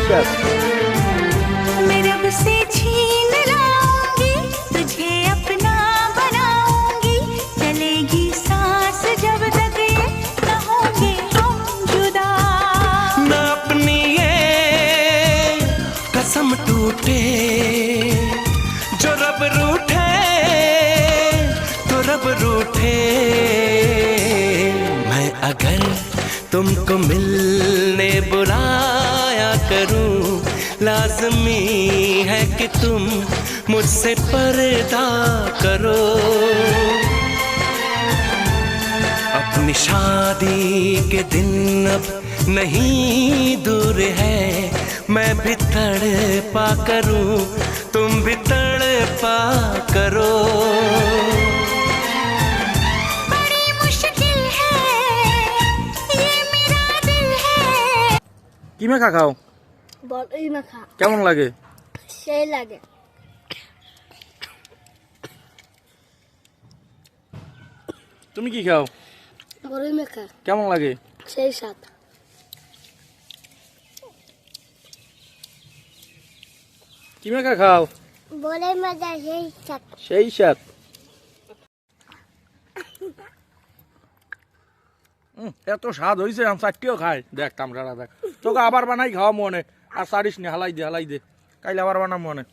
साथ मैं रब से छीन लाऊंगी, तुझे अपना बनाऊंगी, चलेगी सांस जब तक ये न होंगे हम जुदा। न अपनी ये कसम टूटे, जो रब रूठे तो रब रूठे। मैं अगर तुमको मिलने बुलाया करूं, लाज़मी है कि तुम मुझसे पर्दा करो। अपनी शादी के दिन अब नहीं दूर है, मैं भी तड़पा करूं, तुम भी तड़पा करो। बड़ी मुश्किल है ये मेरा दिल है। কি মাখা খাও? বড়ই মাখা কেমন লাগে? সেই লাগে। তুমি কি খাও? বড়ই মাখা কেমন লাগে? সেই স্বাদ। কি মাখা খাও? বড়ই মাখা সেই স্বাদ। সেই স্বাদ। এত স্বাদ হয়েছে, আমি চারটিও খাই। দেখ তামড়া দেখ, তোকে আবার বানাই খাওয়া মনে, আর সারিস নি, হালাই দে কাইলে আবার বানাম মনে।